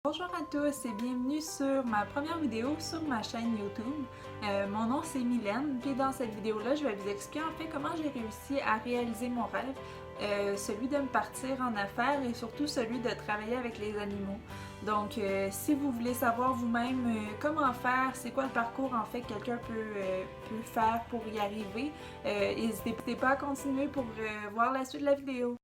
Bonjour à tous et bienvenue sur ma première vidéo sur ma chaîne YouTube. Mon nom c'est Mylène, puis dans cette vidéo-là, je vais vous expliquer en fait comment j'ai réussi à réaliser mon rêve, celui de me partir en affaires et surtout celui de travailler avec les animaux. Donc si vous voulez savoir vous-même comment faire, c'est quoi le parcours en fait que quelqu'un peut faire pour y arriver, n'hésitez pas à continuer pour voir la suite de la vidéo.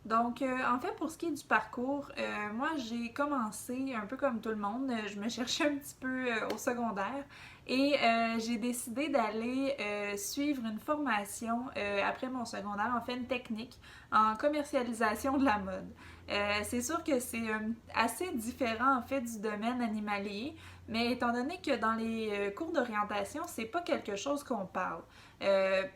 Donc, en fait, pour ce qui est du parcours, moi, j'ai commencé un peu comme tout le monde. Je me cherchais un petit peu au secondaire et j'ai décidé d'aller suivre une formation après mon secondaire, en fait, une technique en commercialisation de la mode. C'est sûr que c'est assez différent, en fait, du domaine animalier, mais étant donné que dans les cours d'orientation, c'est pas quelque chose qu'on parle.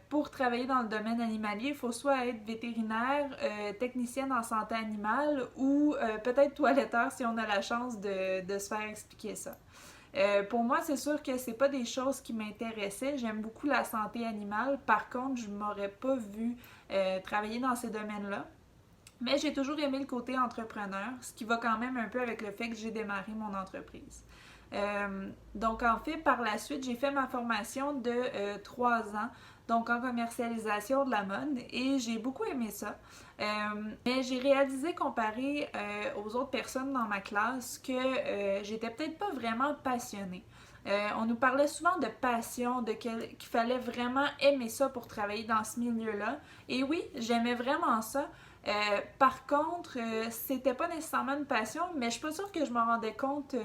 Pour travailler dans le domaine animalier, il faut soit être vétérinaire, technicienne en santé animale ou peut-être toiletteur si on a la chance de se faire expliquer ça. Pour moi, c'est sûr que c'est pas des choses qui m'intéressaient. J'aime beaucoup la santé animale. Par contre, je m'aurais pas vu travailler dans ces domaines-là. Mais j'ai toujours aimé le côté entrepreneur, ce qui va quand même un peu avec le fait que j'ai démarré mon entreprise. Donc en fait, par la suite, j'ai fait ma formation de 3 ans, donc en commercialisation de la mode, et j'ai beaucoup aimé ça. Mais j'ai réalisé, comparé aux autres personnes dans ma classe, que j'étais peut-être pas vraiment passionnée. On nous parlait souvent de passion, qu'il fallait vraiment aimer ça pour travailler dans ce milieu-là. Et oui, j'aimais vraiment ça. Par contre, c'était pas nécessairement une passion, mais je suis pas sûre que je m'en rendais compte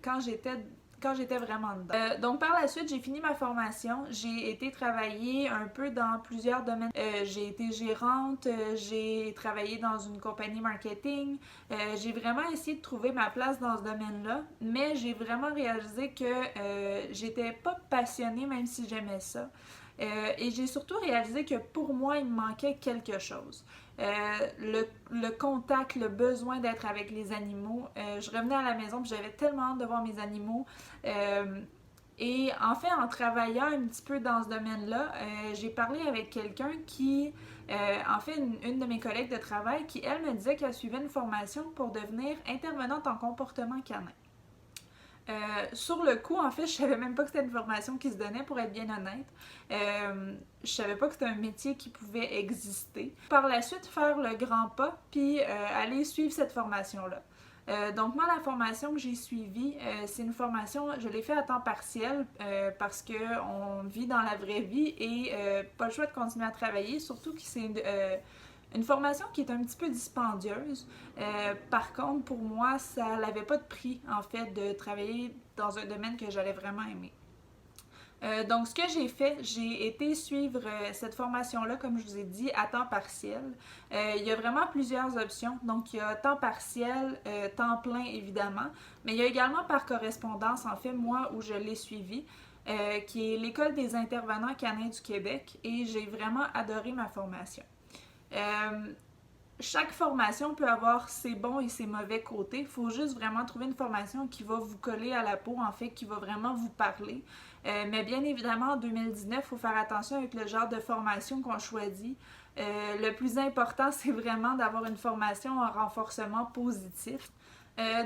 quand j'étais vraiment dedans. Donc par la suite, j'ai fini ma formation. J'ai été travailler un peu dans plusieurs domaines. J'ai été gérante, j'ai travaillé dans une compagnie marketing. J'ai vraiment essayé de trouver ma place dans ce domaine-là, mais j'ai vraiment réalisé que j'étais pas passionnée même si j'aimais ça. Et j'ai surtout réalisé que pour moi, il me manquait quelque chose. Le contact, le besoin d'être avec les animaux. Je revenais à la maison et j'avais tellement hâte de voir mes animaux. Et en fait, en travaillant un petit peu dans ce domaine-là, j'ai parlé avec quelqu'un qui, en fait, une de mes collègues de travail, qui, elle, me disait qu'elle suivait une formation pour devenir intervenante en comportement canin. Sur le coup, en fait, je savais même pas que c'était une formation qui se donnait, pour être bien honnête. Je savais pas que c'était un métier qui pouvait exister. Par la suite, faire le grand pas, puis aller suivre cette formation-là. Donc moi, la formation que j'ai suivie, c'est une formation, je l'ai fait à temps partiel parce qu'on vit dans la vraie vie et pas le choix de continuer à travailler, surtout que c'est une formation qui est un petit peu dispendieuse. Par contre, pour moi, ça n'avait pas de prix, en fait, de travailler dans un domaine que j'allais vraiment aimer. Donc, ce que j'ai fait, j'ai été suivre cette formation-là, comme je vous ai dit, à temps partiel. Il y a vraiment plusieurs options. Donc, il y a temps partiel, temps plein, évidemment, mais il y a également par correspondance, en fait, moi, où je l'ai suivi, qui est l'École des intervenants canins du Québec, et j'ai vraiment adoré ma formation. Euh, Chaque formation peut avoir ses bons et ses mauvais côtés. Il faut juste vraiment trouver une formation qui va vous coller à la peau, en fait, qui va vraiment vous parler. Mais bien évidemment, en 2019, il faut faire attention avec le genre de formation qu'on choisit. Le plus important, c'est vraiment d'avoir une formation en renforcement positif.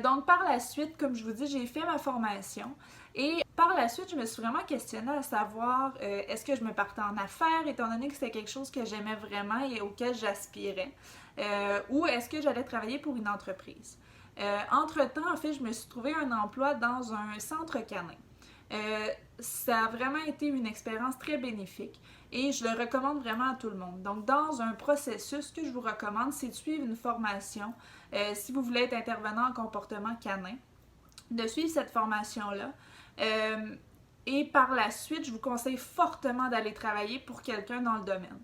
Donc par la suite, comme je vous dis, j'ai fait ma formation et par la suite, je me suis vraiment questionnée à savoir est-ce que je me partais en affaires étant donné que c'était quelque chose que j'aimais vraiment et auquel j'aspirais ou est-ce que j'allais travailler pour une entreprise. Entre-temps, en fait, je me suis trouvé un emploi dans un centre canin. Ça a vraiment été une expérience très bénéfique et je le recommande vraiment à tout le monde. Donc, dans un processus, ce que je vous recommande, c'est de suivre une formation si vous voulez être intervenant en comportement canin, de suivre cette formation-là. Et par la suite, je vous conseille fortement d'aller travailler pour quelqu'un dans le domaine.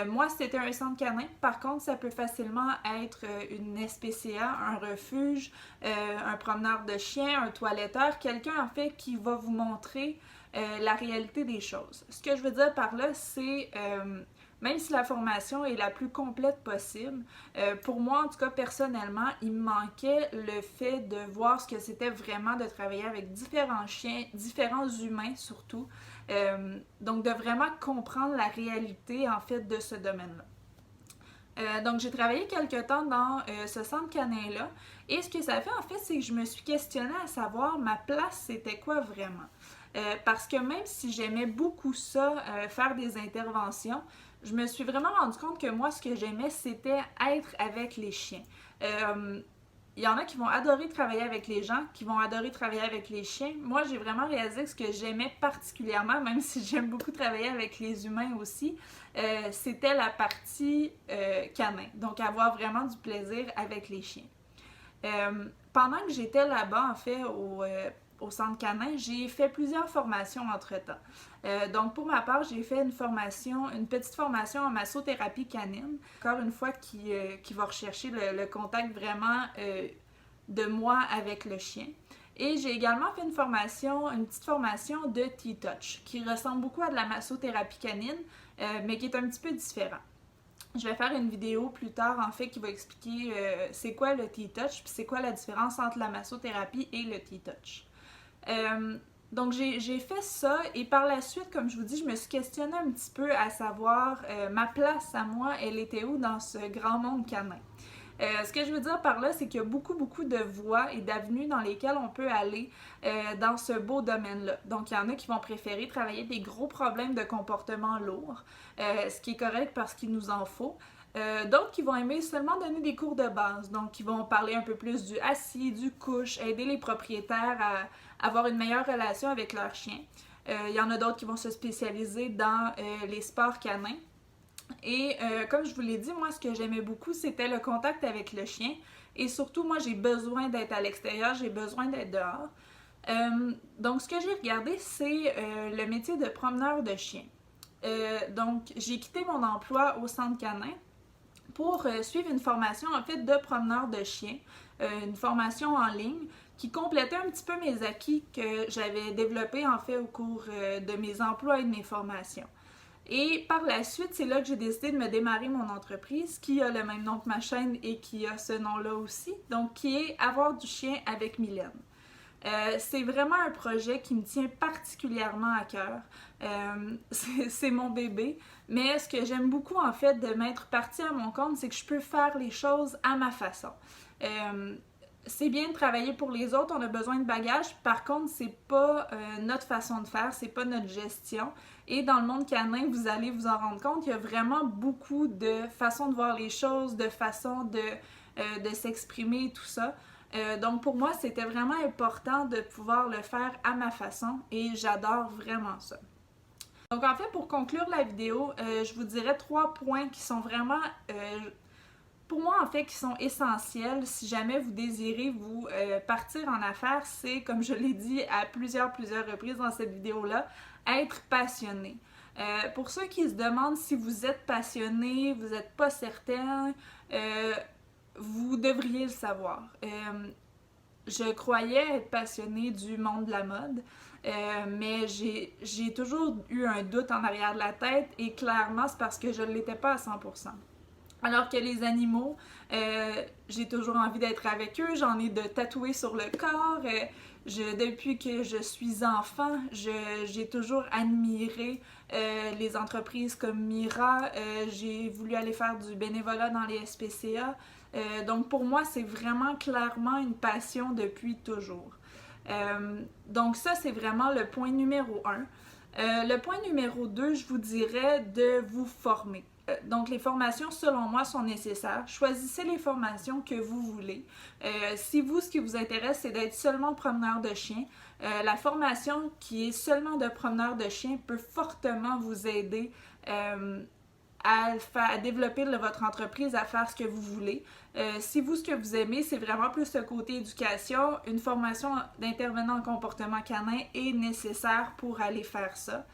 Moi, c'était un centre canin. Par contre, ça peut facilement être une SPCA, un refuge, un promeneur de chiens, un toiletteur, quelqu'un en fait qui va vous montrer la réalité des choses. Ce que je veux dire par là, c'est même si la formation est la plus complète possible, pour moi, en tout cas personnellement, il me manquait le fait de voir ce que c'était vraiment de travailler avec différents chiens, différents humains surtout. Donc de vraiment comprendre la réalité en fait de ce domaine-là. Donc, j'ai travaillé quelque temps dans ce centre canin-là. Et ce que ça fait, en fait, c'est que je me suis questionnée à savoir ma place, c'était quoi vraiment. Parce que même si j'aimais beaucoup ça, faire des interventions, je me suis vraiment rendu compte que moi, ce que j'aimais, c'était être avec les chiens. Il y en a qui vont adorer travailler avec les gens, qui vont adorer travailler avec les chiens. Moi, j'ai vraiment réalisé que ce que j'aimais particulièrement, même si j'aime beaucoup travailler avec les humains aussi, c'était la partie canin. Donc, avoir vraiment du plaisir avec les chiens. Pendant que j'étais là-bas, en fait, au centre canin, j'ai fait plusieurs formations entre-temps. Donc, pour ma part, j'ai fait une petite formation en massothérapie canine, encore une fois, qui va rechercher le contact vraiment de moi avec le chien. Et j'ai également fait une petite formation de T-Touch, qui ressemble beaucoup à de la massothérapie canine, mais qui est un petit peu différent. Je vais faire une vidéo plus tard, en fait, qui va expliquer c'est quoi le T-Touch, puis c'est quoi la différence entre la massothérapie et le T-Touch. Donc, j'ai fait ça, et par la suite, comme je vous dis, je me suis questionnée un petit peu à savoir ma place à moi, elle était où dans ce grand monde canin. Ce que je veux dire par là, c'est qu'il y a beaucoup, beaucoup de voies et d'avenues dans lesquelles on peut aller dans ce beau domaine-là. Donc, il y en a qui vont préférer travailler des gros problèmes de comportement lourds, ce qui est correct parce qu'il nous en faut. D'autres qui vont aimer seulement donner des cours de base, donc qui vont parler un peu plus du assis, du couche, aider les propriétaires à avoir une meilleure relation avec leurs chiens. Il y en a d'autres qui vont se spécialiser dans les sports canins. Et comme je vous l'ai dit, moi, ce que j'aimais beaucoup, c'était le contact avec le chien. Et surtout, moi, j'ai besoin d'être à l'extérieur, j'ai besoin d'être dehors. Donc, ce que j'ai regardé, c'est le métier de promeneur de chien. Donc, j'ai quitté mon emploi au centre canin pour suivre une formation, en fait, de promeneur de chien. Une formation en ligne qui complétait un petit peu mes acquis que j'avais développés, en fait, au cours de mes emplois et de mes formations. Et par la suite, c'est là que j'ai décidé de me démarrer mon entreprise qui a le même nom que ma chaîne et qui a ce nom-là aussi, donc qui est Avoir du chien avec Mylène. C'est vraiment un projet qui me tient particulièrement à cœur. C'est mon bébé, mais ce que j'aime beaucoup en fait de m'être partie à mon compte, c'est que je peux faire les choses à ma façon. C'est bien de travailler pour les autres, on a besoin de bagages. Par contre, c'est pas notre façon de faire, c'est pas notre gestion. Et dans le monde canin, vous allez vous en rendre compte, il y a vraiment beaucoup de façons de voir les choses, de façons de s'exprimer, tout ça. Donc pour moi, c'était vraiment important de pouvoir le faire à ma façon et j'adore vraiment ça. Donc en fait, pour conclure la vidéo, je vous dirais 3 points qui sont vraiment pour moi, en fait, qui sont essentiels si jamais vous désirez vous partir en affaires, c'est, comme je l'ai dit à plusieurs reprises dans cette vidéo-là, être passionné. Pour ceux qui se demandent si vous êtes passionné, vous n'êtes pas certain, vous devriez le savoir. Je croyais être passionnée du monde de la mode, mais j'ai toujours eu un doute en arrière de la tête et clairement, c'est parce que je ne l'étais pas à 100%. Alors que les animaux, j'ai toujours envie d'être avec eux, j'en ai de tatoués sur le corps. Depuis que je suis enfant, j'ai toujours admiré les entreprises comme Mira. J'ai voulu aller faire du bénévolat dans les SPCA. Donc pour moi, c'est vraiment clairement une passion depuis toujours. Donc ça, c'est vraiment le point numéro 1. Le point numéro 2, je vous dirais de vous former. Donc, les formations, selon moi, sont nécessaires. Choisissez les formations que vous voulez. Si vous, ce qui vous intéresse, c'est d'être seulement promeneur de chien, la formation qui est seulement de promeneur de chien peut fortement vous aider à développer votre entreprise, à faire ce que vous voulez. Si vous, ce que vous aimez, c'est vraiment plus le côté éducation, une formation d'intervenant en comportement canin est nécessaire pour aller faire ça.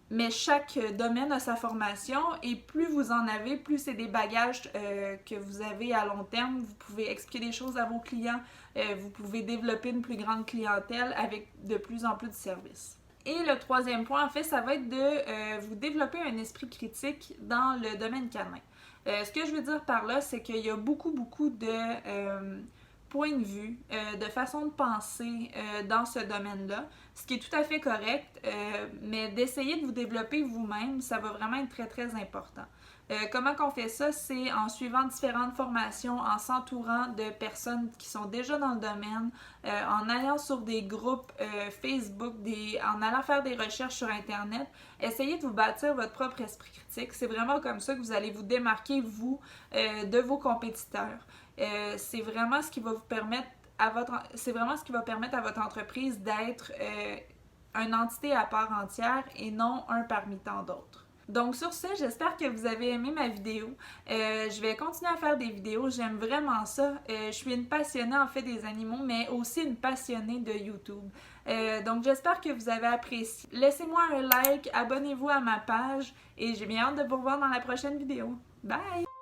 Mais chaque domaine a sa formation et plus vous en avez, plus c'est des bagages que vous avez à long terme. Vous pouvez expliquer des choses à vos clients, vous pouvez développer une plus grande clientèle avec de plus en plus de services. Et le 3e point, en fait, ça va être de vous développer un esprit critique dans le domaine canin. Ce que je veux dire par là, c'est qu'il y a beaucoup de point de vue, de façon de penser dans ce domaine-là, ce qui est tout à fait correct, mais d'essayer de vous développer vous-même, ça va vraiment être très, très important. Comment qu'on fait ça? C'est en suivant différentes formations, en s'entourant de personnes qui sont déjà dans le domaine, en allant sur des groupes Facebook, en allant faire des recherches sur Internet. Essayez de vous bâtir votre propre esprit critique. C'est vraiment comme ça que vous allez vous démarquer, vous, de vos compétiteurs. C'est vraiment ce qui va vous permettre c'est vraiment ce qui va permettre à votre entreprise d'être une entité à part entière et non un parmi tant d'autres. Donc sur ce, j'espère que vous avez aimé ma vidéo. Je vais continuer à faire des vidéos, j'aime vraiment ça. Je suis une passionnée en fait des animaux, mais aussi une passionnée de YouTube. Donc j'espère que vous avez apprécié. Laissez-moi un like, abonnez-vous à ma page et j'ai bien hâte de vous revoir dans la prochaine vidéo. Bye!